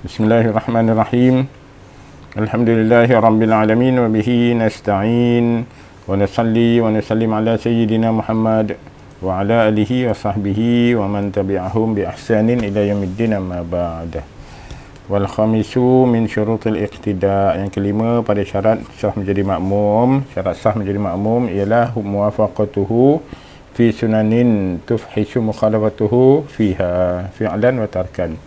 Bismillahirrahmanirrahim. Alhamdulillahirabbil alamin wa bihi nasta'in wa nusalli wa nusallim ala sayyidina Muhammad wa ala alihi wa sahbihi wa man tabi'ahum bi ihsanin ila yaumiddin, amma ba'd. Wal khamisu min syurutil iqtida', yang kelima pada syarat sah menjadi makmum. Syarat sah menjadi makmum ialah muwafaqatuhu fi sunanin tufhishu mukhalafatuhu fiha fi'lan wa tarkan.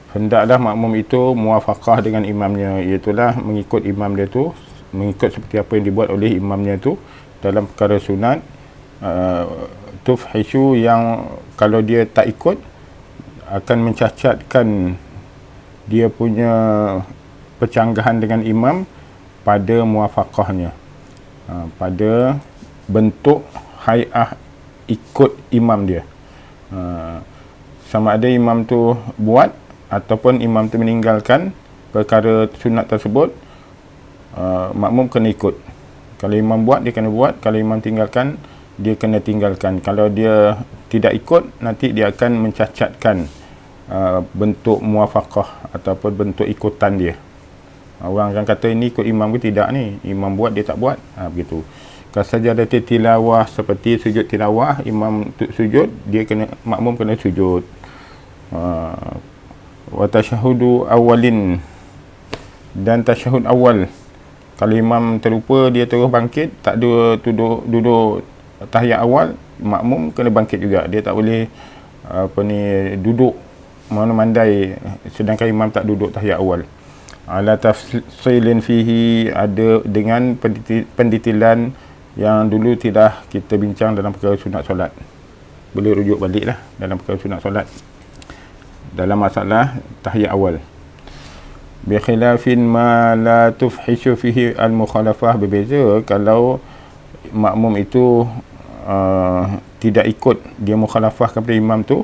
Hendaklah makmum itu muwafaqah dengan imamnya, iaitulah mengikut imam dia tu, mengikut seperti apa yang dibuat oleh imamnya tu dalam perkara sunat. Tufhishu, yang kalau dia tak ikut akan mencacatkan dia punya percanggahan dengan imam pada muwafaqahnya, pada bentuk hai'ah ikut imam dia. Sama ada imam tu buat ataupun imam tu meninggalkan perkara sunat tersebut, makmum kena ikut. Kalau imam buat, dia kena buat. Kalau imam tinggalkan, dia kena tinggalkan. Kalau dia tidak ikut, nanti dia akan mencacatkan bentuk muwafaqah ataupun bentuk ikutan dia. Orang akan kata ini ikut imam ke tidak ni, imam buat dia tak buat, begitu. Kalau sajadah tilawah, seperti sujud tilawah, imam sujud, dia kena, makmum kena sujud. Wa tasyahudu awalin, dan tasyahud awal, kalau imam terlupa, dia terus bangkit, tak ada duduk tahiyat awal, makmum kena bangkit juga. Dia tak boleh duduk mana-mandai sedangkan imam tak duduk tahiyat awal. Ala tafsilin fihi, ada dengan pendetilan yang dulu tidak kita bincang dalam perkara sunat solat. Boleh rujuk baliklah dalam perkara sunat solat dalam masalah tahiyat awal. Bi khilafin ma la tufhishu fihi al mukhalafah, berbeza kalau makmum itu tidak ikut, dia mukhalafah kepada imam tu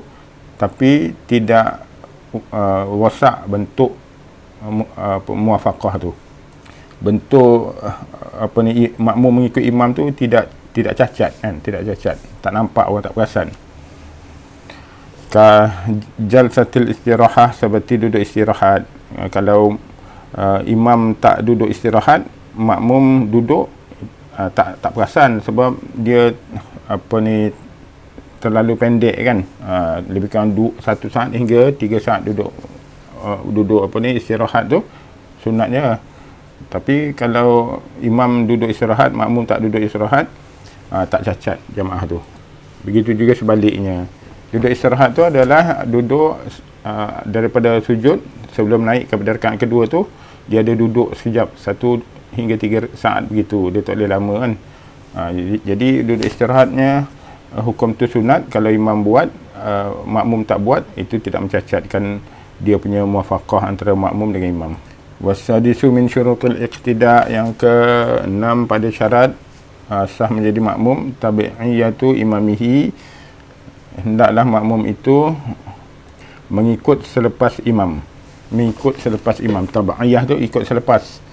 tapi tidak wasak bentuk muwafaqah tu, bentuk makmum mengikut imam tu tidak cacat kan, tidak cacat, tak nampak, orang tak perasan. Ka jalsatil istirahah, seperti duduk istirahat. Kalau imam tak duduk istirahat, makmum duduk, tak perasan sebab dia terlalu pendek kan, lebih kurang 1 saat hingga 3 saat duduk istirahat tu sunatnya. Tapi kalau imam duduk istirahat, makmum tak duduk istirahat, tak cacat jamaah tu. Begitu juga sebaliknya. Duduk istirahat tu adalah duduk daripada sujud sebelum naik kepada rakaat kedua tu, dia ada duduk sekejap, 1 hingga 3 saat begitu, dia tak boleh lama kan. Jadi duduk istirahatnya hukum tu sunat. Kalau imam buat, makmum tak buat, itu tidak mencacatkan dia punya muwafaqah antara makmum dengan imam. Wasadisu min syurutul iqtida', yang ke-6 pada syarat sah menjadi makmum, tabi'iyatu imamihi, hendaklah makmum itu mengikut selepas imam. Tabi'iyah tu ikut selepas.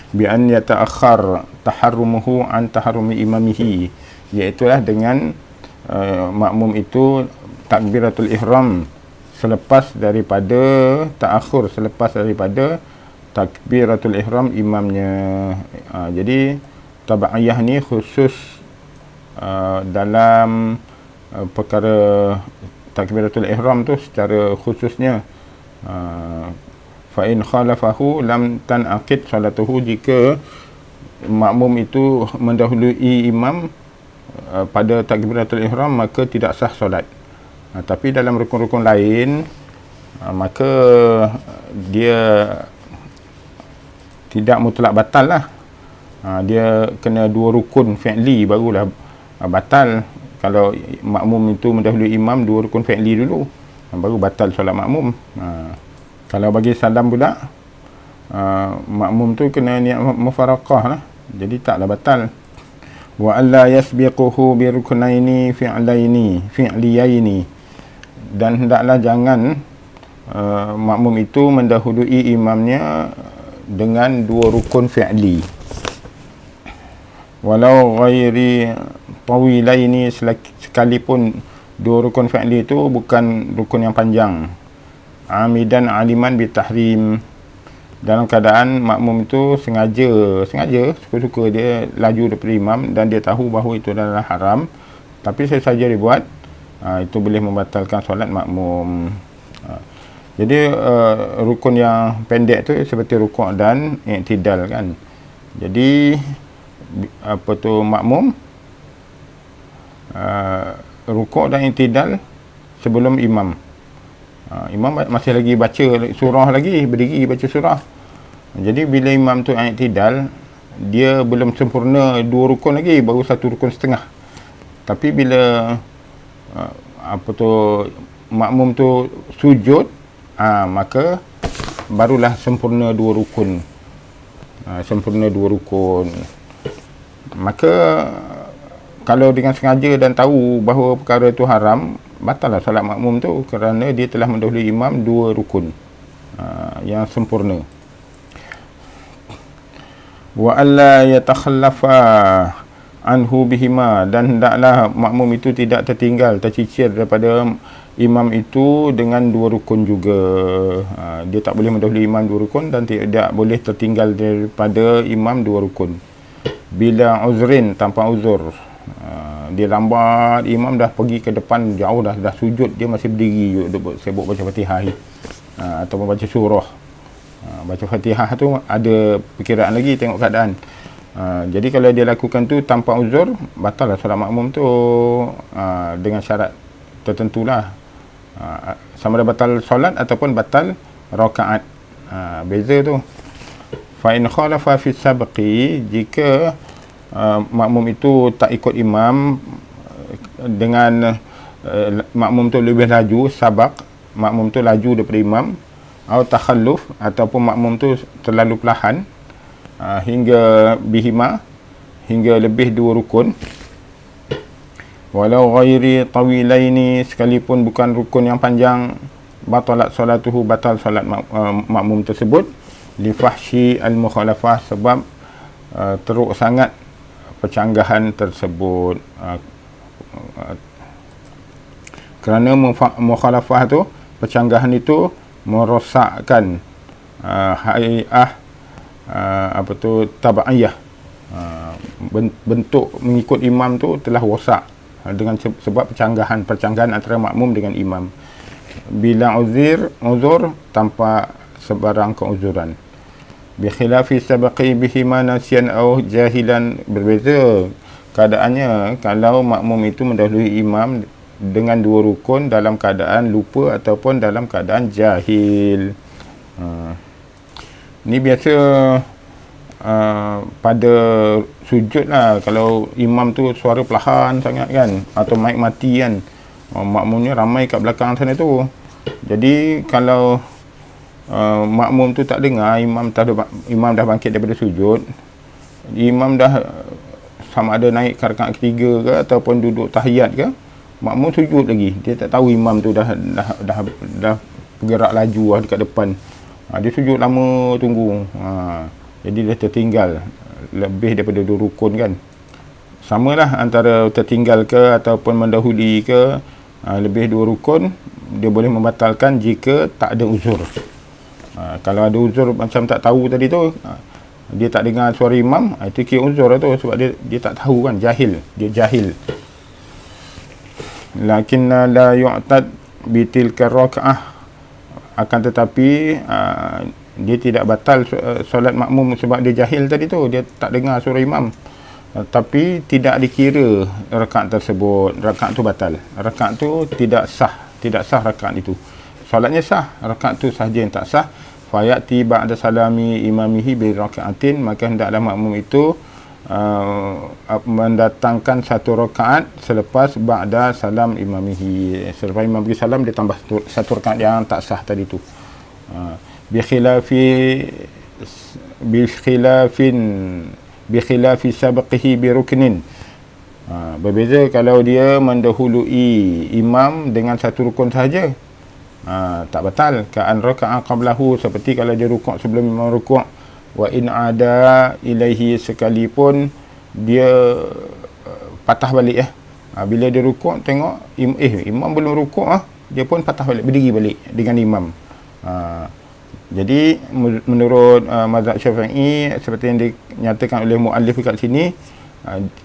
Bi an yata'akhkhar taharrumuhu an taharrumi imamihi, iaitulah dengan makmum itu takbiratul ihram selepas daripada takbiratul ihram imamnya. Jadi tabi'iyah ni khusus dalam perkara takbiratul ihram tu secara khususnya. Fa in khalafahu lam tanaqid salatuhu, jika makmum itu mendahului imam pada takbiratul ihram, maka tidak sah solat. Tapi dalam rukun-rukun lain, maka dia tidak mutlak batal lah. Dia kena 2 rukun fi'li barulah batal. Kalau makmum itu mendahului imam 2 rukun fi'li dulu, baru batal solat makmum. Kalau bagi salam pula, makmum tu kena niat mufaraqah lah, jadi taklah batal. Wa alla yasbiquhu bi ruknaini fi'liyaini, dan hendaklah jangan makmum itu mendahului imamnya dengan 2 rukun fi'li. Walau ghairi tawilaini, sekalipun 2 rukun fi'li itu bukan rukun yang panjang. amidan aliman bitahrim, dalam keadaan makmum itu sengaja suka-suka dia laju daripada imam dan dia tahu bahawa itu adalah haram, tapi saja dia buat, itu boleh membatalkan solat makmum. Jadi rukun yang pendek tu seperti rukuk dan i'tidal kan. Jadi apa tu makmum rukuk dan i'tidal sebelum imam. Imam masih lagi baca surah lagi, berdiri baca surah. Jadi bila imam tu i'tidal, dia belum sempurna 2 rukun lagi, baru 1 rukun setengah. Tapi bila apa tu makmum tu sujud, maka barulah sempurna 2 rukun. Sempurna 2 rukun. Maka kalau dengan sengaja dan tahu bahawa perkara itu haram, batallah solat makmum tu, kerana dia telah mendahului imam 2 rukun yang sempurna. Wa alla yatakhallafa anhu bihima, dan hendaklah makmum itu tidak tertinggal, tercicir daripada imam itu dengan 2 rukun juga. Dia tak boleh mendahului imam 2 rukun dan tidak boleh tertinggal daripada imam 2 rukun. Bila uzrin, tanpa uzur. Dia lambat, imam dah pergi ke depan jauh, dah sujud, dia masih berdiri sibuk baca Fatihah ataupun baca surah. Baca Fatihah tu ada perkiraan lagi, tengok keadaan. Jadi kalau dia lakukan tu tanpa uzur, batal lah solat makmum tu, dengan syarat tertentulah. Sama ada batal solat ataupun batal rakaat. Beza tu. Fa in khalafa fi sabqi, jika makmum itu tak ikut imam dengan makmum tu lebih laju, sabak, makmum tu laju daripada imam, atau takhalluf, ataupun makmum tu terlalu perlahan, hingga bihima, hingga lebih 2 rukun, walau ghairi tawilaini, sekalipun bukan rukun yang panjang, batalat solatuhu, batal solat makmum tersebut, li fahsyi al mukhalafah, sebab teruk sangat percanggahan tersebut. Kerana mukhalafah tu, percanggahan itu merosakkan hai'ah apa tu tabaiyah, bentuk mengikut imam tu telah rosak dengan sebab percanggahan antara makmum dengan imam. Bila uzur tanpa sebarang keuzuran. Bi khilafi sabaqi bihima nasyan au jahilan, berbeza keadaannya kalau makmum itu mendahului imam dengan 2 rukun dalam keadaan lupa ataupun dalam keadaan jahil. Ni biasa pada sujud lah, kalau imam tu suara perlahan sangat kan, atau mic mati kan, makmumnya ramai kat belakang sana tu. Jadi kalau makmum tu tak dengar, imam dah bangkit daripada sujud, imam dah sama ada naik ke rakaat ketiga ke ataupun duduk tahiyat ke, makmum sujud lagi, dia tak tahu imam tu dah bergerak laju dekat depan. Dia sujud lama tunggu, jadi dia tertinggal lebih daripada 2 rukun kan. Samalah antara tertinggal ke ataupun mendahului ke, lebih 2 rukun, dia boleh membatalkan jika tak ada uzur. Kalau ada uzur macam tak tahu tadi tu, dia tak dengar suara imam, itu kira uzur lah tu, sebab dia tak tahu kan, dia jahil. Lakinna la yu'tad bitilka raka'ah, akan tetapi dia tidak batal solat makmum sebab dia jahil tadi tu, dia tak dengar suara imam. Tapi tidak dikira rakaat tersebut, rakaat tu batal, rakaat tu tidak sah rakaat itu. Solatnya sah, rakaat tu sahaja yang tak sah. Fayati ba'da salami imamihi bi raka'atin, maka hendaklah makmum itu mendatangkan 1 rakaat selepas ba'da salam imamihi. Selepas imam bagi salam, dia tambah 1 rakaat yang tak sah tadi tu. Bi khilafi sabqihi bi ruknin. Berbeza kalau dia mendahului imam dengan 1 rukun sahaja, tak batal. Ka'an raka'a qablahu, seperti kalau dia rukuk sebelum imam rukuk. Wa in ada ilaihi, sekalipun dia patah balik bila dia rukuk tengok imam belum rukuk, dia pun patah balik, berdiri balik dengan imam. Jadi menurut mazhab Syafi'i, seperti yang dinyatakan oleh muallif kat sini,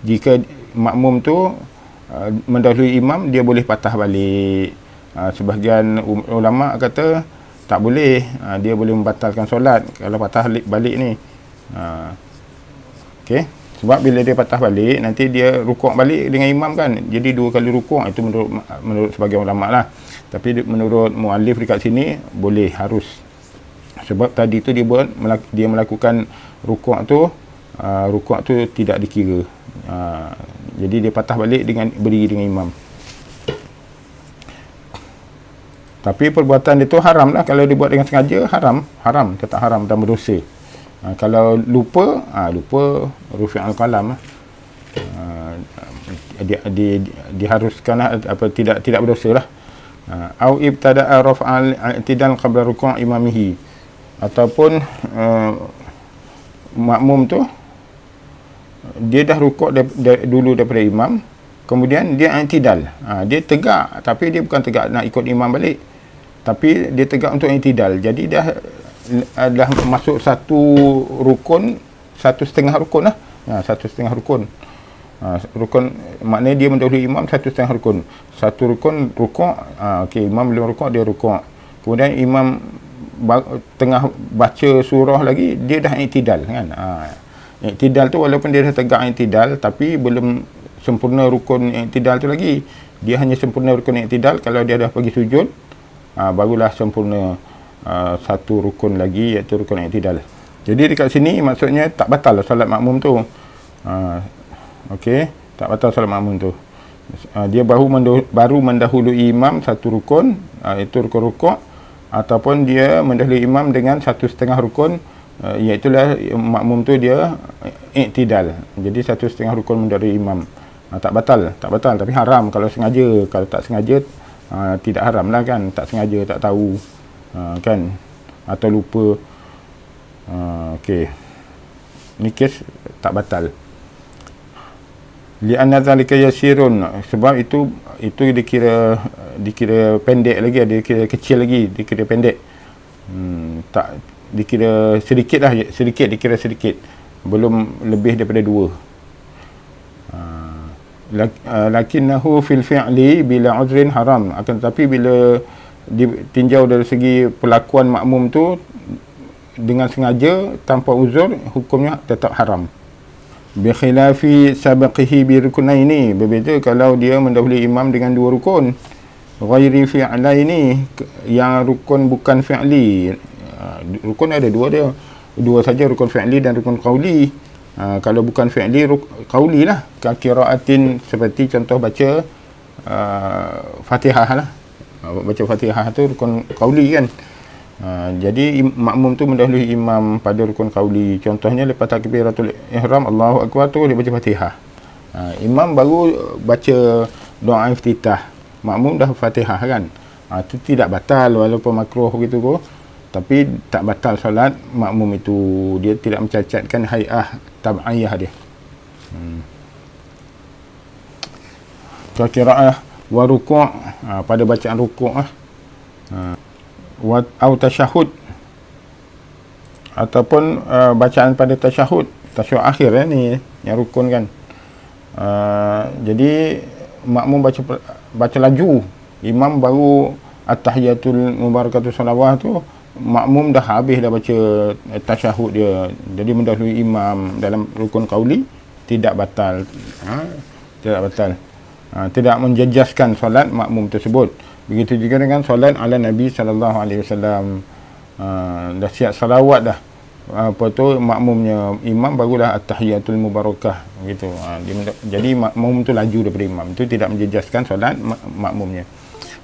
jika makmum tu mendahului imam, dia boleh patah balik. Sebahagian ulama kata tak boleh, dia boleh membatalkan solat kalau patah balik ni. Okey, sebab bila dia patah balik, nanti dia rukuk balik dengan imam kan, jadi 2 kali rukuk. Itu menurut sebagian ulama lah. Tapi menurut muallif dekat sini boleh, harus. Sebab tadi tu dia melakukan rukuk tu tidak dikira. Jadi dia patah balik dengan berdiri dengan imam. Tapi perbuatan dia tu haram lah. Kalau dia buat dengan sengaja, haram, tetap haram dan berdosa. Kalau lupa rufi'al qalam, diharuskan apa, tidak berdosa lah. Au ibtada'a raf'al i'tidal qabla ruku' imamihi, ataupun makmum tu dia dah rukuk dulu daripada imam, kemudian dia i'tidal. Dia tegak, tapi dia bukan tegak nak ikut imam balik, tapi dia tegak untuk i'tidal. Jadi dah masuk satu rukun, 1/2 rukun lah. 1/2 rukun. Rukun maknanya dia mendahului imam 1/2 rukun. Satu rukun rukuk, okey, imam belum rukuk, dia rukuk. Kemudian imam tengah baca surah lagi, dia dah i'tidal kan. I'tidal tu walaupun dia dah tegak i'tidal, tapi belum sempurna rukun i'tidal tu lagi. Dia hanya sempurna rukun i'tidal kalau dia dah pergi sujud, barulah sempurna satu rukun lagi, iaitu rukun i'tidal. Jadi dekat sini maksudnya tak batal solat makmum tu. Okey, tak batal solat makmum tu. Dia baru mendahului imam satu rukun, iaitu rukun rukuk, ataupun dia mendahului imam dengan 1/2 rukun, iaitulah makmum tu dia i'tidal. Jadi 1/2 rukun mendahului imam. Tak batal, tapi haram kalau sengaja. Kalau tak sengaja, tidak haram lah kan, tak sengaja, tak tahu, kan, atau lupa. Okey, ni kes tak batal. Li'anna zalika yasirun, sebab itu dikira pendek lagi, dikira kecil lagi, dikira pendek. Tak dikira sedikit lah, dikira sedikit, belum lebih daripada 2. Lakinnahu fil fi'li bila uzrin haram, akan tetapi bila ditinjau dari segi perlakuan makmum tu dengan sengaja tanpa uzur, hukumnya tetap haram. Bi khilafi sabaqihi bi rukunaini, berbeza kalau dia mendahului imam dengan 2 rukun. Ghairi fi'laini, yang rukun bukan fi'li. Rukun ada 2 dia. 2 saja, rukun fi'li dan rukun qauli. Kalau bukan fi'li, qauli lah. Ka qiraatin, seperti contoh baca Fatihah lah. Baca Fatihah tu rukun qauli kan. Jadi makmum tu mendahului imam pada rukun qauli. Contohnya lepas takbiratul ihram, Allahu akbar tu dia baca Fatihah. Imam baru baca doa iftitah, makmum dah Fatihah kan. Itu tidak batal walaupun makruh gitu ko. Tapi tak batal solat makmum itu. Dia tidak mencacatkan hai'ah tab'iyah dia. Qiraah wa ruku', pada bacaan rukuk atau tasyahud, ataupun bacaan pada tasyahud akhir ni yang rukun kan. Jadi makmum baca laju, imam baru at-tahiyatul mubarakatuh salawat tu, makmum dah habis dah baca tasyahud dia, jadi mendahului imam dalam rukun qauli, tidak batal. Tidak menjejaskan solat makmum tersebut. Begitu juga dengan solat ala Nabi sallallahu alaihi wasallam. Dah siap salawat dah. Apa tu makmumnya, imam barulah at-tahiyatul mubarakah gitu. Jadi makmum tu laju daripada imam. Itu tidak menjejaskan solat makmumnya.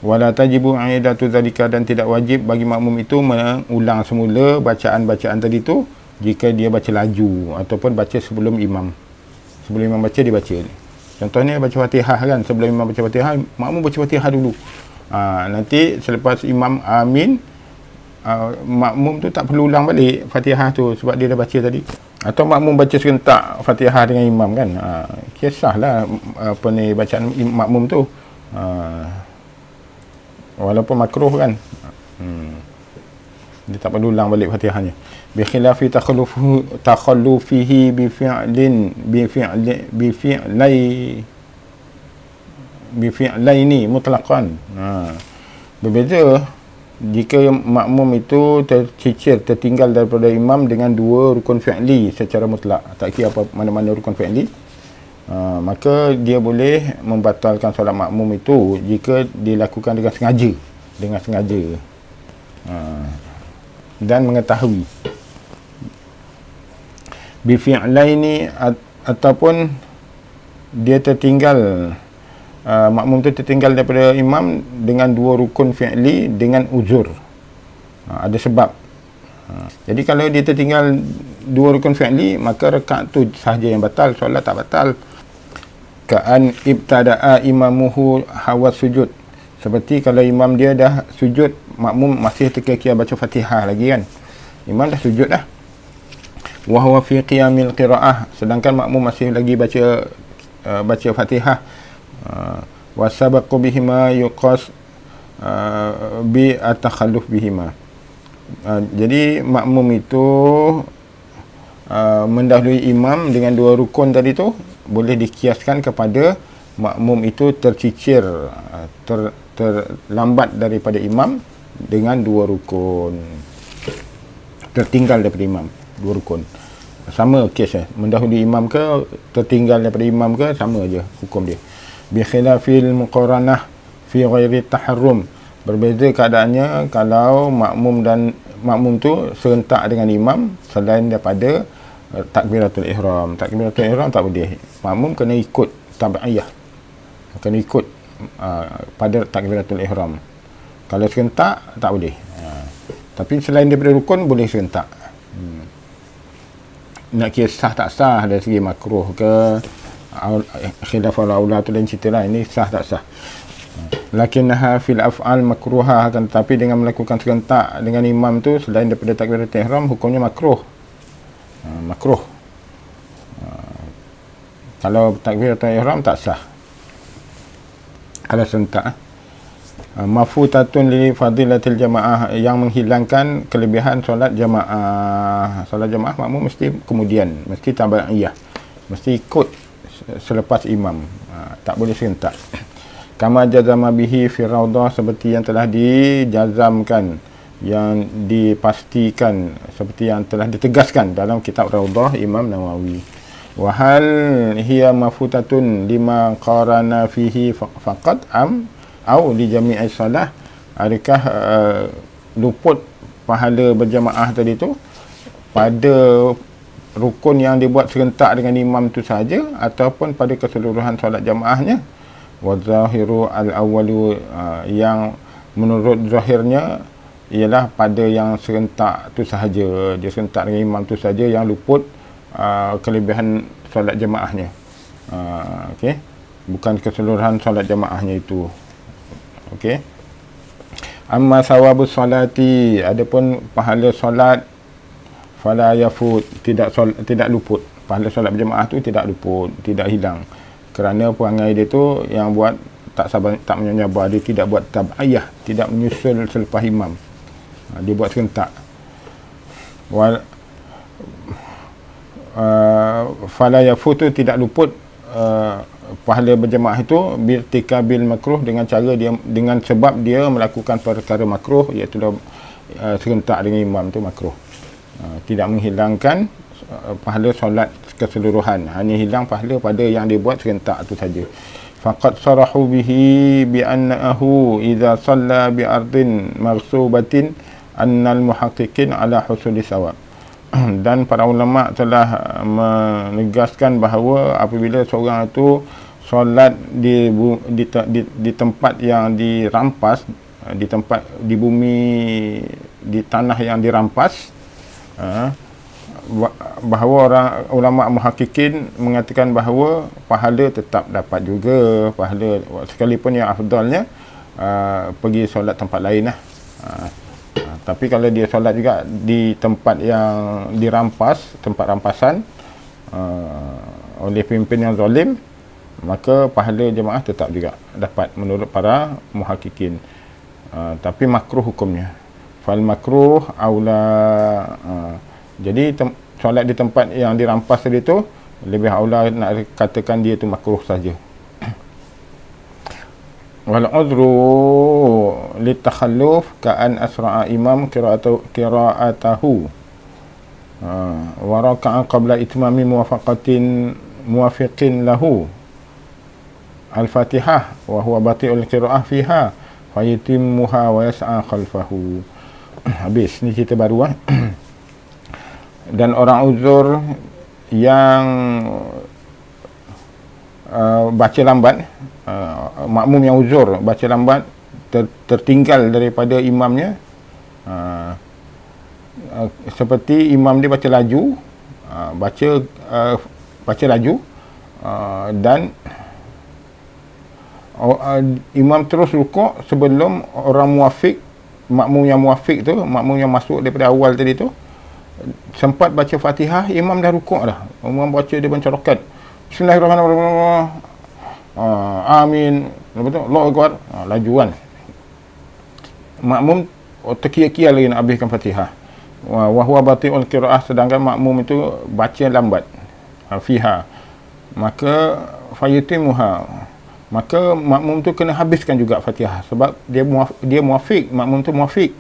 Wala tajibu aidatu zalika, dan tidak wajib bagi makmum itu mengulang semula bacaan-bacaan tadi tu jika dia baca laju ataupun baca sebelum imam. Sebelum imam baca, dia baca. Contohnya baca Fatihah kan, sebelum imam baca Fatihah, makmum baca Fatihah dulu. Nanti selepas imam amin, makmum tu tak perlu ulang balik Fatihah tu sebab dia dah baca tadi. Atau makmum baca serentak Fatihah dengan imam kan, kisahlah apa ni bacaan makmum tu, walaupun makruh kan. Dia tak perlu ulang balik Fatihahnya. Bi khilafi takhallufihi bi fi'laini mutlaqan. Berbeza jika makmum itu tertinggal daripada imam dengan dua rukun fi'li secara mutlak, tak kira apa mana-mana rukun fi'li, maka dia boleh membatalkan solat makmum itu jika dilakukan dengan sengaja dan mengetahui. Bi fi'laini, ataupun dia tertinggal, makmum tu tertinggal daripada imam dengan dua rukun fi'li dengan uzur, ada sebab. Jadi kalau dia tertinggal dua rukun fi'li, maka rakaat tu sahaja yang batal, solat tak batal. Ka'an ibtada'a imamuhu hawa sujud, seperti kalau imam dia dah sujud, makmum masih terkira-kira baca Fatihah lagi kan, imam dah sujud dah, wa huwa fi qiyamil qira'ah, sedangkan makmum masih lagi baca Fatihah, wa sabaqu bihima yuqas bi atakhalluf bihima. Jadi makmum itu mendahului imam dengan dua rukun tadi tu boleh dikiaskan kepada makmum itu tercicir, terlambat daripada imam dengan dua rukun, tertinggal daripada imam dua rukun. Sama kes mendahului imam ke tertinggal daripada imam ke, sama aja hukum dia. Bi khilafil muqaranah fi ghairi taharrum, berbeza keadaannya kalau makmum tu serentak dengan imam selain daripada takbiratul ihram. Takbiratul ihram tak boleh, makmum kena ikut tabi'iyah, kena ikut pada takbiratul ihram. Kalau serentak tak boleh, tapi selain daripada rukun boleh serentak. Nak kira sah tak sah dari segi makruh ke khilaful aula tu lain cerita lah, ini sah tak sah. Lakinnaha fil af'al makruha, akan tetapi dengan melakukan serentak dengan imam tu selain daripada takbiratul ihram, hukumnya makruh. Kalau takbiratul ihram tak sah kalau serentak. Mafutatun li fadilatil jamaah, yang menghilangkan kelebihan solat jamaah. Solat jamaah makmum mesti kemudian, mesti tabi'iyah, mesti ikut selepas imam, tak boleh serentak. Kama jazama bihi fi raudah, seperti yang telah dijazamkan, yang dipastikan, seperti yang telah ditegaskan dalam kitab Raudah Imam Nawawi. Wa hal hiya mafutatun lima qarana fihi faqat au li jami'i salah, adakah luput pahala berjamaah tadi tu pada rukun yang dibuat serentak dengan imam tu saja ataupun pada keseluruhan solat jamaahnya? Wa zahiru al-awwalu, yang menurut zahirnya ialah pada yang serentak tu sahaja, dia serentak dengan imam tu saja yang luput kelebihan solat jamaahnya. Okey, bukan keseluruhan solat jamaahnya itu. Okey. Amma sawabus salati, adapun pahala solat, fala yafut, tidak luput. Pahala solat berjamaah tu tidak luput, tidak hilang, kerana perangai dia tu yang buat tak menyabar, dia tidak buat tabi'iyah, tidak menyusul selepas imam, dia buat serentak. Fala yafutu, tidak luput pahala berjamaah itu birtikabil makruh, dengan cara dia, dengan sebab dia melakukan perkara makruh, iaitu serentak dengan imam tu makruh. Tidak menghilangkan pahala solat keseluruhan, hanya hilang pahala pada yang dibuat serentak itu saja. Faqad sarahu bihi bi annahu idza shalla bi ardin maghsubatin annal muhaqqiqin ala husuli sawab. Dan para ulama telah menegaskan bahawa apabila seorang itu solat di tempat yang dirampas, di bumi, di tanah yang dirampas, bahawa orang ulama muhaqqiqin mengatakan bahawa pahala tetap dapat juga, pahala sekalipun yang afdalnya pergi solat tempat lain lah. Tapi kalau dia solat juga di tempat yang dirampas, tempat rampasan oleh pemimpin yang zalim, maka pahala jemaah tetap juga dapat menurut para muhaqqiqin. Tapi makruh hukumnya. fal makruh aula. Jadi solat di tempat yang dirampas tadi tu lebih aula nak katakan dia tu makruh saja. Wal udhru litakhalluf ka'an asra'a imam qira'atahu wa raka'a qabla itmami muwafiqin lahu al-fatihah wa huwa bati'ul qira'ah fiha fayatimmuha wa yas'a khalfahu. Habis ni cerita baru Dan orang uzur yang baca lambat, makmum yang uzur baca lambat, tertinggal daripada imamnya, seperti imam dia baca laju, baca laju, dan imam terus rukuk sebelum orang muwafiq, makmum yang muwafiq tu, makmum yang masuk daripada awal tadi tu, sempat baca Fatihah, imam dah rukuk dah. Imam baca dia baca rokat. Bismillahirrahmanirrahim. Amin. Lepas tu Allahu Akbar. Laju kan. Makmum terkia-kia lagi nak habiskan Fatihah. Wa huwa bati'ul qiraah, sedangkan makmum itu baca lambat. Fiha. Maka fayutimuha. Maka makmum tu kena habiskan juga Fatihah sebab dia muwafiq, makmum tu muwafiq.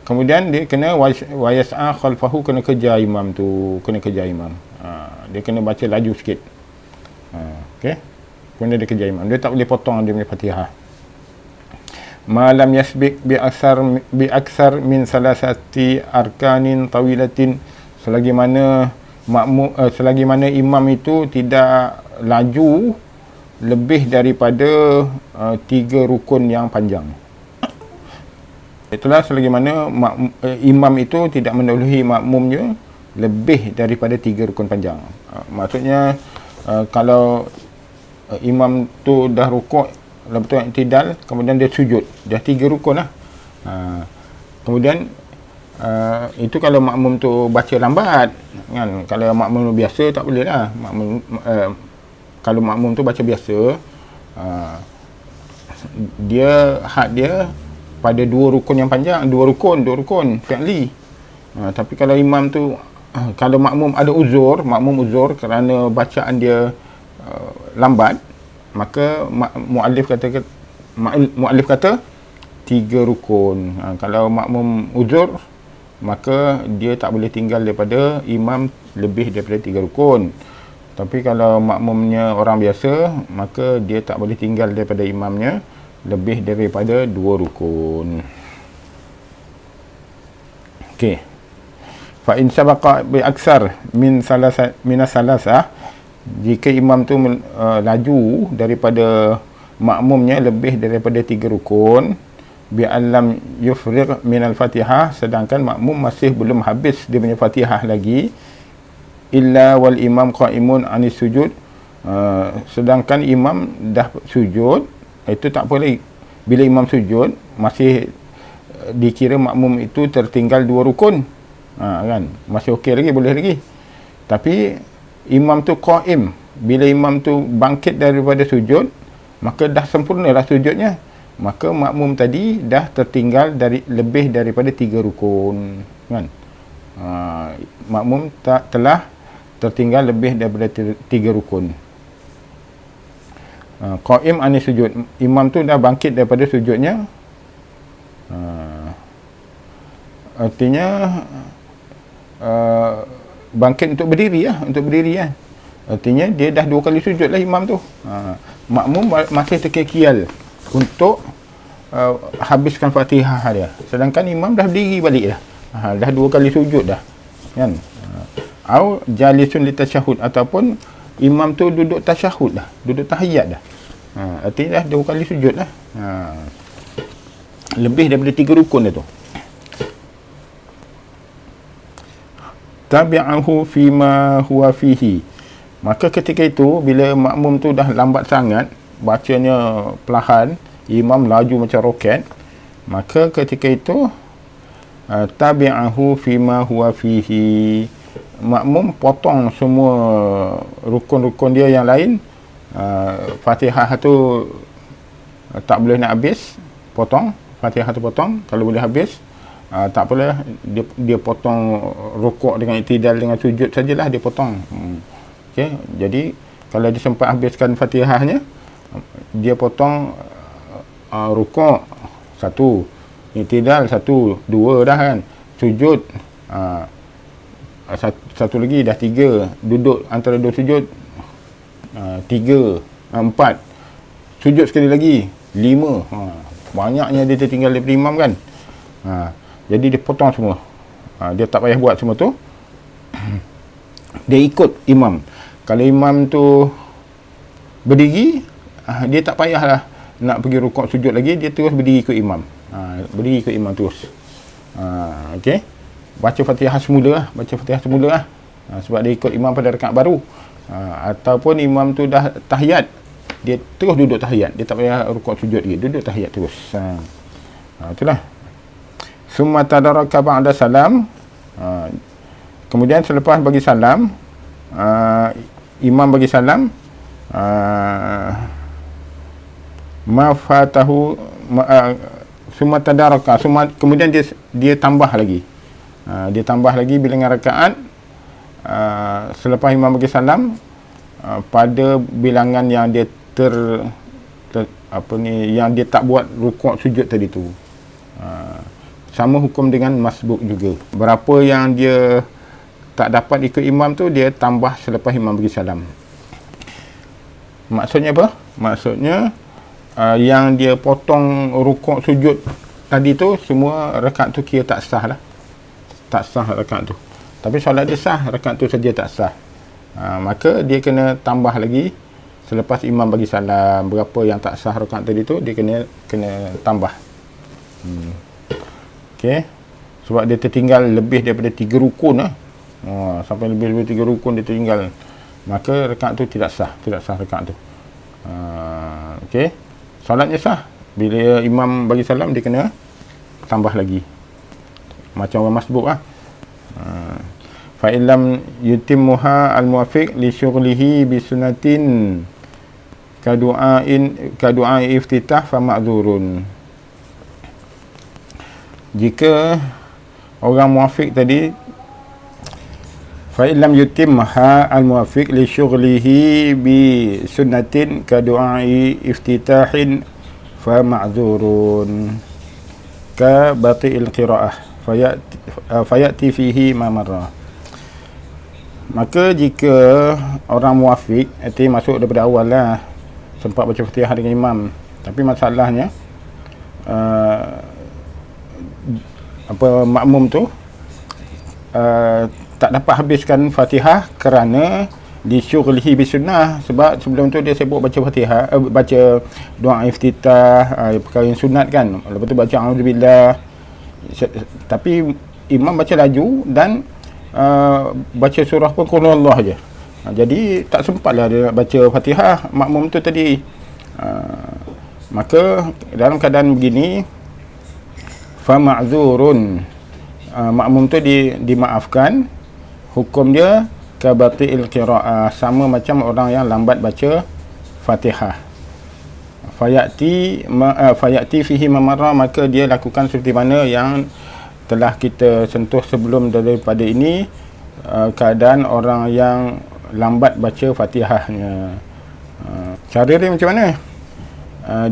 Kemudian dia kena wayas'a khalfahu, kena kejar imam tu, dia kena baca laju sikit. Okey, kemudian dia kejar imam, dia tak boleh potong dia punya Fatihah. Malam yasbiq bi aksar min salasati arkanin tawilatin, selagi mana imam itu tidak laju lebih daripada 3 rukun yang panjang. Itulah selagi mana imam itu tidak mendahului makmumnya lebih daripada 3 rukun panjang. Maksudnya kalau imam tu dah rukuk, lepas tu i'tidal, kemudian dia sujud, dah 3 rukun lah. Kemudian itu kalau makmum tu baca lambat kan. Kalau makmum biasa tak boleh lah. Kalau makmum tu baca biasa, dia pada 2 rukun yang panjang, 2 rukun fi'li. Tapi kalau imam tu, kalau makmum ada uzur, kerana bacaan dia lambat, maka muallif kata 3 rukun. Kalau makmum uzur, maka dia tak boleh tinggal daripada imam lebih daripada 3 rukun. Tapi kalau makmumnya orang biasa, maka dia tak boleh tinggal daripada imamnya lebih daripada 2 rukun. Okey. Fa in sabaqa bi aksar min salasa, jika imam tu laju daripada makmumnya lebih daripada 3 rukun, bi alam yufrigh min al-Fatihah, sedangkan makmum masih belum habis dia punya Fatihah lagi, illa wal imam qa'imun anis sujud, sedangkan imam dah sujud, itu tak boleh. Bila imam sujud, masih dikira makmum itu tertinggal 2 rukun, kan, masih okey lagi, boleh lagi. Tapi imam tu qa'im, bila imam tu bangkit daripada sujud, maka dah sempurnalah sujudnya, maka makmum tadi dah tertinggal lebih daripada 3 rukun, kan. Makmum telah tertinggal lebih daripada 3 rukun. Qa'im anis sujud, imam tu dah bangkit daripada sujudnya, artinya bangkit untuk berdiri lah, artinya dia dah 2 kali sujud lah imam tu. Makmum masih terkial untuk habiskan Fatihah dia, sedangkan imam dah berdiri balik dah, dah 2 kali sujud dah, kan. Au jalisun li tasyahud, ataupun imam tu duduk tasyahud dah, duduk tahiyat dah, artinya dah 2 kali sujud dah, lebih daripada 3 rukun dah tu. Tabi'ahu fima huwa fihi, maka ketika itu bila makmum tu dah lambat sangat, bacanya perlahan, imam laju macam roket, maka ketika itu tabi'ahu fima huwa fihi, makmum potong semua rukun-rukun dia yang lain. Fatihah tu tak boleh nak habis, potong Fatihah terpotong, kalau boleh habis, tak apalah, dia potong rukuk dengan i'tidal dengan sujud sajalah dia potong. Okey, jadi kalau dia sempat habiskan Fatihahnya, dia potong rukuk satu, i'tidal satu, dua dah kan, sujud satu lagi dah tiga, duduk antara dua sujud tiga, empat, sujud sekali lagi lima. Banyaknya dia tertinggal daripada imam kan. Jadi dia potong semua. Dia tak payah buat semua tu. Dia ikut imam. Kalau imam tu berdiri, dia tak payahlah nak pergi rukuk sujud lagi, dia terus berdiri ikut imam. Berdiri ikut imam terus. Okey. Baca Fatihah semula lah. Baca Fatihah semula lah. Sebab dia ikut imam pada rakaat baru. Ataupun imam tu dah tahiyat, dia terus duduk tahiyat. Dia tak payah rukuk sujud lagi. Duduk tahiyat terus. Itulah. Summa tadaraka ba'da salam. Kemudian selepas bagi salam, imam bagi salam, ma fatahu, summa tadaraka, kemudian dia tambah lagi. Dia tambah lagi bilangan rakaat selepas imam bagi salam pada bilangan yang dia yang dia tak buat rukuk sujud tadi tu. Sama hukum dengan masbuk juga. Berapa yang dia tak dapat ikut imam tu, dia tambah selepas imam bagi salam. Maksudnya apa? Maksudnya yang dia potong rukuk sujud tadi tu, semua rakaat tu kira tak sah lah. Tak sah rakaat tu. Tapi solat dia sah, rakaat tu saja tak sah. Maka dia kena tambah lagi selepas imam bagi salam. Berapa yang tak sah rakaat tadi tu, dia kena tambah. Okey. Sebab dia tertinggal lebih daripada 3 rukun lah. Sampai lebih daripada 3 rukun dia tertinggal. Maka rakaat tu tidak sah rakaat tu. Okey. Solatnya sah. Bila imam bagi salam, dia kena tambah lagi. Macam orang masbuk lah. Fa illam yutimmuha al-muwafiq li syughlihi bi sunnatin ka du'a iftitah fa ma'dzurun. Jika orang muwafiq tadi, fa illam yutimmuha al-muwafiq li syughlihi bi sunnatin ka du'a iftitahin fa ma'dzurun ka bati'il qira'ah fayati fihi ma marra. Maka jika orang muwafiq, arti masuk daripada awal lah, sempat baca Fatihah dengan imam, tapi masalahnya makmum tu tak dapat habiskan Fatihah kerana disyughlihi bisunnah. Sebab sebelum tu dia sibuk baca Fatihah, baca doa iftitah, perkara yang sunat kan. Lepas tu baca auzubillah, tapi imam baca laju dan baca surah pun qul huwallah je. Jadi tak sempatlah dia baca Fatihah makmum tu tadi. Maka dalam keadaan begini, fa ma'zurun, makmum tu dimaafkan, hukum dia ka bati'il qira'ah, sama macam orang yang lambat baca Fatihah. Fayati fihi mamarra, maka dia lakukan seperti mana yang telah kita sentuh sebelum daripada ini, keadaan orang yang lambat baca Fatihahnya. Cara dia macam mana?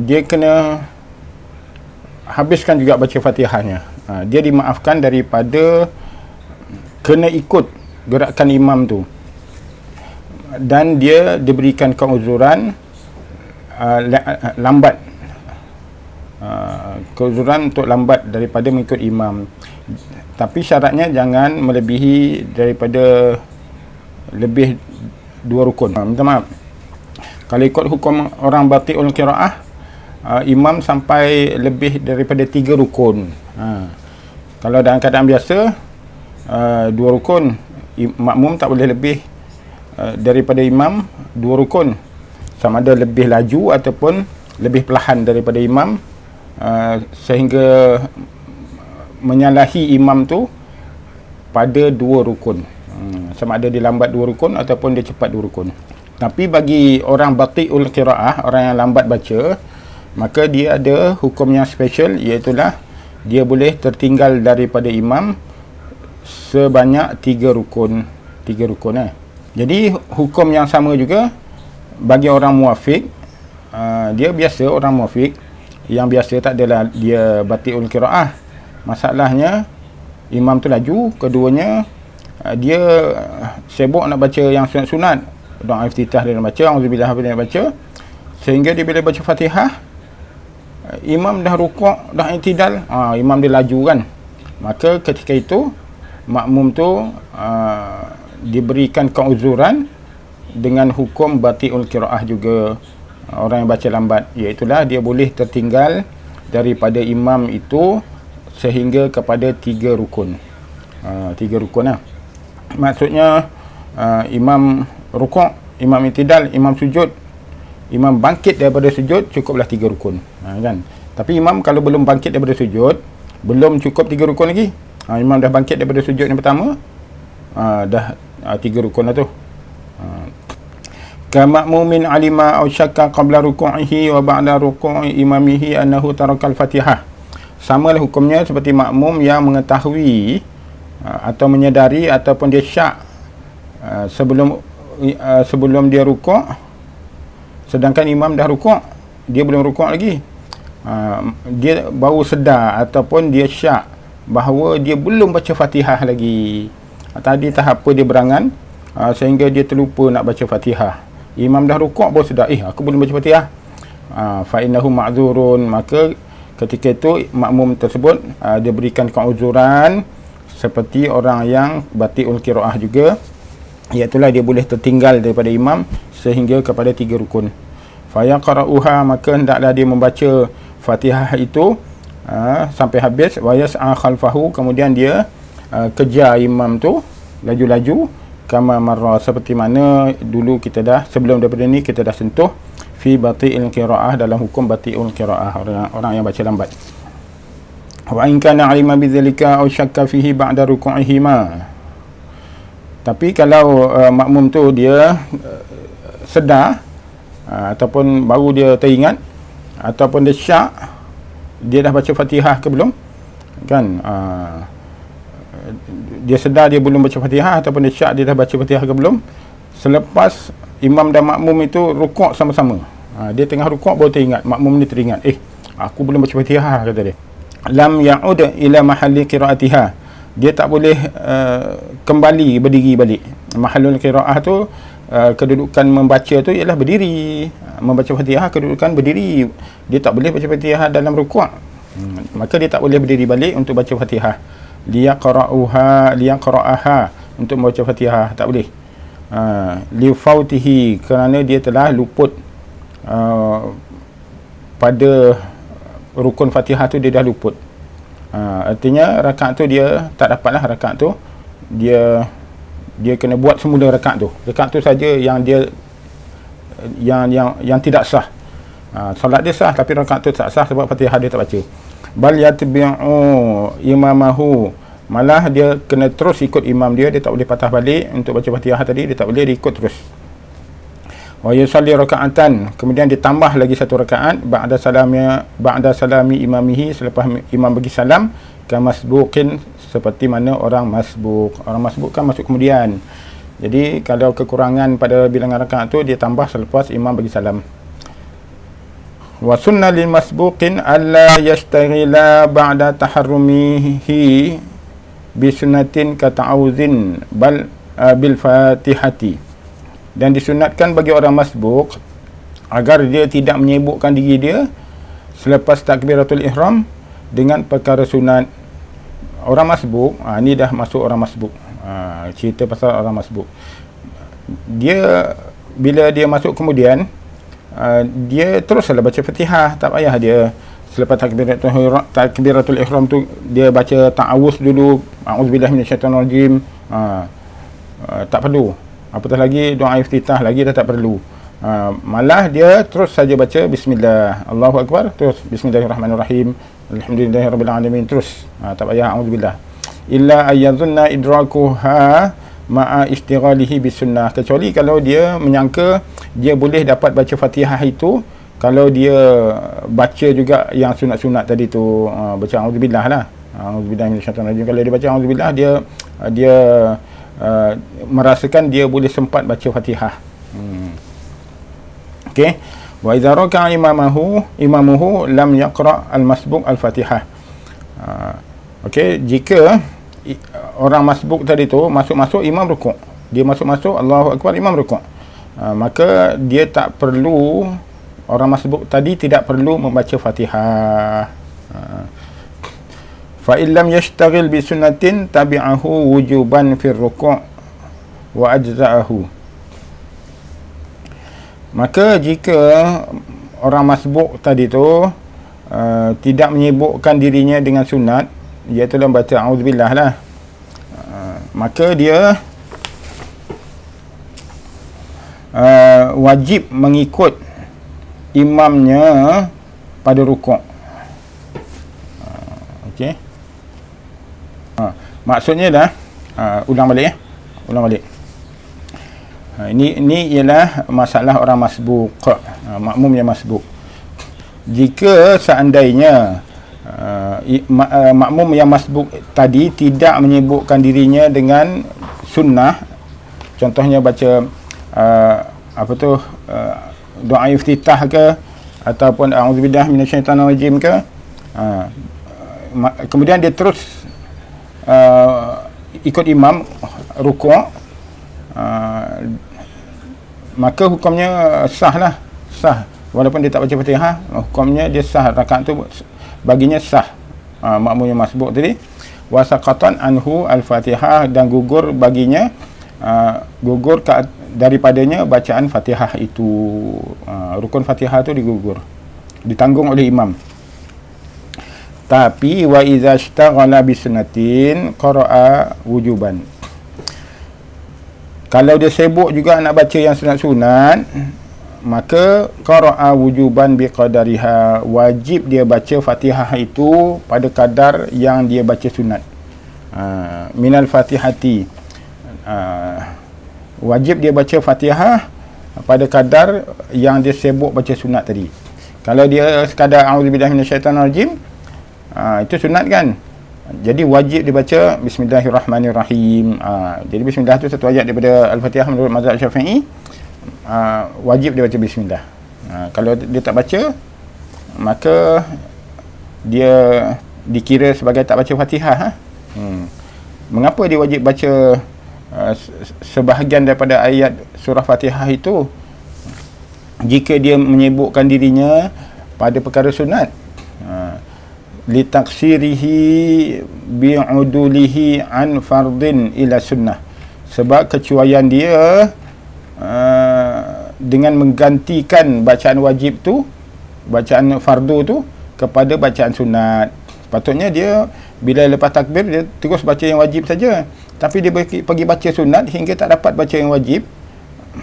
Dia kena habiskan juga baca Fatihahnya. Dia dimaafkan daripada kena ikut gerakan imam tu, dan dia diberikan keuzuran lambat, keuzuran untuk lambat daripada mengikut imam. Tapi syaratnya jangan melebihi daripada lebih 2 rukun. Minta maaf, kalau ikut hukum orang bati'ul qira'ah, imam sampai lebih daripada 3 rukun. Kalau dalam keadaan biasa 2 rukun, makmum tak boleh lebih daripada imam 2 rukun, sama ada lebih laju ataupun lebih perlahan daripada imam, sehingga menyalahi imam tu pada 2 rukun. Sama ada dia lambat 2 rukun ataupun dia cepat 2 rukun. Tapi bagi orang bati'ul qira'ah, orang yang lambat baca, maka dia ada hukum yang special, iaitulah dia boleh tertinggal daripada imam sebanyak 3 rukun. Jadi hukum yang sama juga bagi orang muafiq. Dia biasa orang muafiq, yang biasa tak adalah dia batiul qiraah. Masalahnya imam tu laju, keduanya dia sibuk nak baca yang sunat-sunat, doa iftitah dia nak baca, auzubillah dia nak baca, sehingga dia bila baca Fatihah, imam dah rukuk, dah i'tidal, imam dia laju kan. Maka ketika itu makmum tu diberikan keuzuran dengan hukum batiul qiraah juga, orang yang baca lambat, iaitulah dia boleh tertinggal daripada imam itu sehingga kepada 3 rukun. 3 rukun lah. Maksudnya imam rukuk, imam i'tidal, imam sujud, imam bangkit daripada sujud, cukuplah 3 rukun, kan. Tapi imam kalau belum bangkit daripada sujud, belum cukup 3 rukun lagi. Imam dah bangkit daripada sujud yang pertama, dah 3 rukun lah tu. Kama'mumin alima aw syakka qabla ruku'ihi wa ba'da ruku'i imamihi annahu tarakal Fatihah. Samalah hukumnya seperti makmum yang mengetahui atau menyedari ataupun dia syak sebelum dia rukuk, sedangkan imam dah rukuk, dia belum rukuk lagi. Dia baru sedar ataupun dia syak bahawa dia belum baca Fatihah lagi. Tadi tahap apa dia berangan, sehingga dia terlupa nak baca Fatihah. Imam dah rukuk baru sedar, aku belum baca Fatihah. Fa innahu ma'dzurun, maka ketika itu makmum tersebut dia berikan keuzuran seperti orang yang batiul qiraah juga, iaitulah dia boleh tertinggal daripada imam sehingga kepada 3 rukun. Fa yaqra'uha, maka hendaklah dia membaca Fatihah itu sampai habis. Wa yas'a khalfahu, kemudian dia kejar imam tu laju-laju, kama marra, seperti mana dulu kita dah, sebelum daripada ni kita dah sentuh fi bati'il qiraah, dalam hukum bati'ul qiraah, orang yang baca lambat. Wa in kana alima bidzalika aw syakka fihi ba'da ruku'ihi ma. Tapi kalau makmum tu dia sedar ataupun baru dia teringat ataupun dia syak dia dah baca Fatihah ke belum, kan, dia sedar dia belum baca Fatihah ataupun dia syak dia dah baca Fatihah ke belum, selepas imam dan makmum itu rukuk sama-sama, dia tengah rukuk baru teringat, makmum ni teringat, aku belum baca Fatihah, kata dia, lam ya'ud ila mahalli qiraatiha, dia tak boleh kembali berdiri balik. Mahallul qiraah tu kedudukan membaca tu ialah berdiri, membaca Fatihah kedudukan berdiri, dia tak boleh baca Fatihah dalam rukuk, maka dia tak boleh berdiri balik untuk baca Fatihah. Liyaqra'aha, untuk membaca Fatihah tak boleh. Li fautihi, kerana dia telah luput pada rukun Fatihah tu, dia dah luput. Artinya rakaat tu dia tak dapatlah, rakaat tu dia kena buat semula rakaat tu saja yang dia yang tidak sah. Solat dia sah tapi rakaat tu tak sah sebab Fatihah dia tak baca. Bal yatbi'u imamahu, malah dia kena terus ikut imam dia tak boleh patah balik untuk baca Fatihah tadi, dia tak boleh, dia ikut terus. Wa yusalli raka'atan, kemudian ditambah lagi satu rakaat ba'da salami imamihi, selepas imam bagi salam, kamasbuqin, seperti mana orang masbuk kan masuk kemudian. Jadi kalau kekurangan pada bilangan rakaat tu dia tambah selepas imam bagi salam. Wa sunna lil masbuqin alla yastaghila ba'da taharrumihi bi sunnatin ka ta'awuzin bal bil fatihati. Dan disunatkan bagi orang masbuk agar dia tidak menyibukkan diri dia selepas takbiratul ihram dengan perkara sunat. Orang masbuk, ni dah masuk orang masbuk. Cerita pasal orang masbuk. Dia bila dia masuk kemudian, dia teruslah baca Fatihah, tak payah dia selepas takbiratul ihram tu dia baca ta'awuz dulu, a'udzubillahi minasyaitonirrajim, tak perlu. Apatah lagi doa iftitah lagi dah tak perlu. Malah dia terus saja baca bismillah, Allahu akbar, terus bismillahirrahmanirrahim, alhamdulillahirabbil alamin, terus tak payah a'udzubillah. Illa ayyadhunna idrakuha ma'a istighalihi bisunnah, kecuali kalau dia menyangka dia boleh dapat baca Fatihah itu kalau dia baca juga yang sunat-sunat tadi tu, baca auzubillah lah, auzubillah minasyaitanir rajim, kalau dia baca auzubillah, dia merasakan dia boleh sempat baca Fatihah. Okey, wa idza raka'a imamuhu lam yaqra al-masbuq al-Fatihah. Okey, jika orang masbuk tadi tu masuk-masuk imam rukuk, dia masuk-masuk Allahu akbar, imam rukuk, maka dia tak perlu, orang masbuk tadi tidak perlu membaca Fatihah. Fa illam yashtaghil bi sunnatin tabi'ahu wujuban fi ruku' wa ajza'ahu. Maka jika orang masbuk tadi tu tidak menyibukkan dirinya dengan sunat, iaitu dalam baca auzubillah lah, maka dia wajib mengikut imamnya pada rukuk. Okey, maksudnya dah, ulang balik. Ini ialah masalah orang masbuk, makmum yang masbuk. Jika seandainya makmum yang masbuk tadi tidak menyibukkan dirinya dengan sunnah, contohnya baca doa iftitah ke, ataupun a'udzubillah minasyaitanir rajim ke, kemudian dia terus ikut imam rukuk, maka hukumnya sah, walaupun dia tak baca Fatihah, hukumnya dia sah, rakaat tu baginya sah, makmum yang masbuk tadi. Wasaqatan anhu al-Fatihah, dan gugur baginya, gugur daripadanya bacaan Fatihah itu, rukun Fatihah tu ditanggung oleh imam. Tapi wa idza ishtaghala bi sunnatin qara'a wujuban, kalau dia sibuk juga nak baca yang sunat-sunat, maka qara'a wujuban biqadariha, wajib dia baca Fatihah itu pada kadar yang dia baca sunat. Minal Fatihati, wajib dia baca Fatihah pada kadar yang dia sibuk baca sunat tadi. Kalau dia sekadar a'udzubillahi minasyaitanir rajim, itu sunat kan, jadi wajib dibaca bismillahirrahmanirrahim. Jadi bismillah tu satu ayat daripada Al-Fatihah menurut mazhab Syafi'i, wajib dia baca bismillah. Kalau dia tak baca, maka dia dikira sebagai tak baca Fatihah. Mengapa dia wajib baca sebahagian daripada ayat surah Fatihah itu jika dia menyibukkan dirinya pada perkara sunat? Litaksirihi bi'udulihi an fardin ila sunnah, sebab kecuaian dia dengan menggantikan bacaan wajib tu, bacaan fardu tu, kepada bacaan sunat. Patutnya dia bila lepas takbir dia terus baca yang wajib saja, tapi dia pergi baca sunat hingga tak dapat baca yang wajib,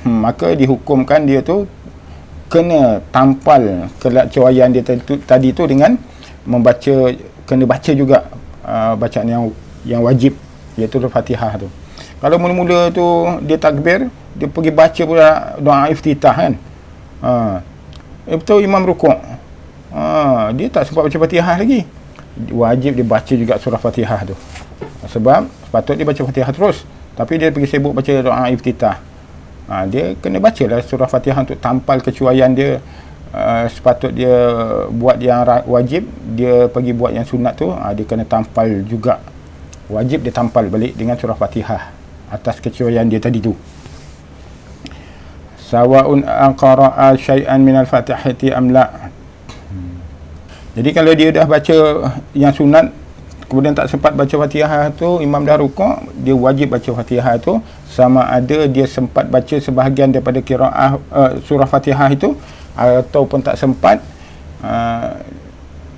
maka dihukumkan dia tu kena tampal kelacuaian dia tadi tu dengan kena baca juga bacaan yang wajib, iaitu Fatihah tu. Kalau mula-mula tu dia takbir, dia pergi baca pula doa iftitah kan, betul imam rukuk, dia tak sempat baca Fatihah lagi, wajib dia baca juga surah Fatihah tu, sebab patut dia baca Fatihah terus, tapi dia pergi sibuk baca doa iftitah. Dia kena bacalah surah Fatihah untuk tampal kecuaian dia. Sepatut dia buat yang wajib, dia pergi buat yang sunat tu, dia kena tampal juga, wajib dia tampal balik dengan surah Fatihah atas kecuaian dia tadi tu. Sawa'un aqra'a syai'an minal Fatihati am la. Jadi kalau dia dah baca yang sunat kemudian tak sempat baca Fatihah tu, imam dah rukuk, dia wajib baca Fatihah tu, sama ada dia sempat baca sebahagian daripada qiraah surah Fatihah itu ataupun tak sempat,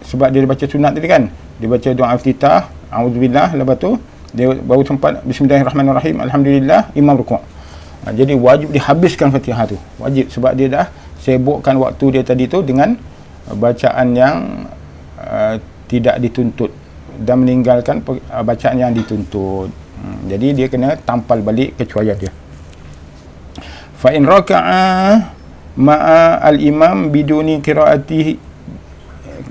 sebab dia baca sunat tadi kan, dia baca doa iftitah, a'udzubillah, lepas tu dia baru sempat bismillahirrahmanirrahim, alhamdulillah, imam rukuk. Jadi wajib dihabiskan Fatihah tu, wajib, sebab dia dah sibukkan waktu dia tadi tu dengan bacaan yang tidak dituntut dan meninggalkan bacaan yang dituntut. Jadi dia kena tampal balik kecuaian dia. Fa in raka'a ma'a al-imam biduni qiraatihi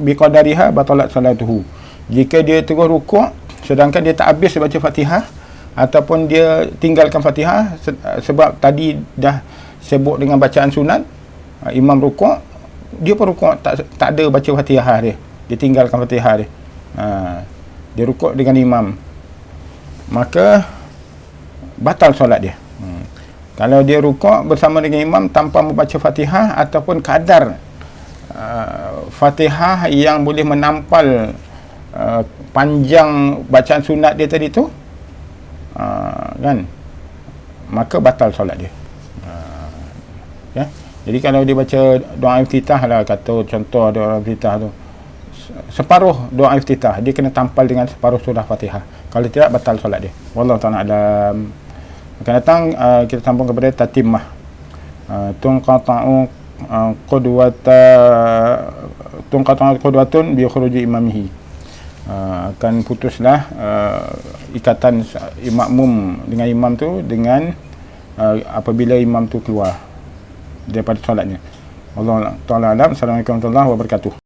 biqadariha batalat salatuhu. Jika dia terus rukuk sedangkan dia tak habis baca Fatihah, ataupun dia tinggalkan Fatihah sebab tadi dah sibuk dengan bacaan sunat, imam rukuk, dia pun rukuk tak ada baca Fatihah dia tinggalkan Fatihah dia. Dia rukuk dengan imam, maka batal solat dia. Kalau dia rukuk bersama dengan imam tanpa membaca Fatihah ataupun kadar Fatihah yang boleh menampal panjang bacaan sunat dia tadi tu, kan, maka batal solat dia. Ya? Jadi kalau dia baca doa iftitah lah, kata contoh doa iftitah tu, separuh doa iftitah dia kena tampal dengan separuh surah Fatihah. Kalau tidak, batal solat dia. Wallahu ta'ala alam. Akan datang kita sambung kepada tatimah. Tunqata'u qudwatun bi khuruji imamihi. Akan putuslah ikatan makmum dengan imam tu dengan apabila imam tu keluar daripada solatnya. Wallahu ta'ala alam. Assalamualaikum warahmatullahi wabarakatuh.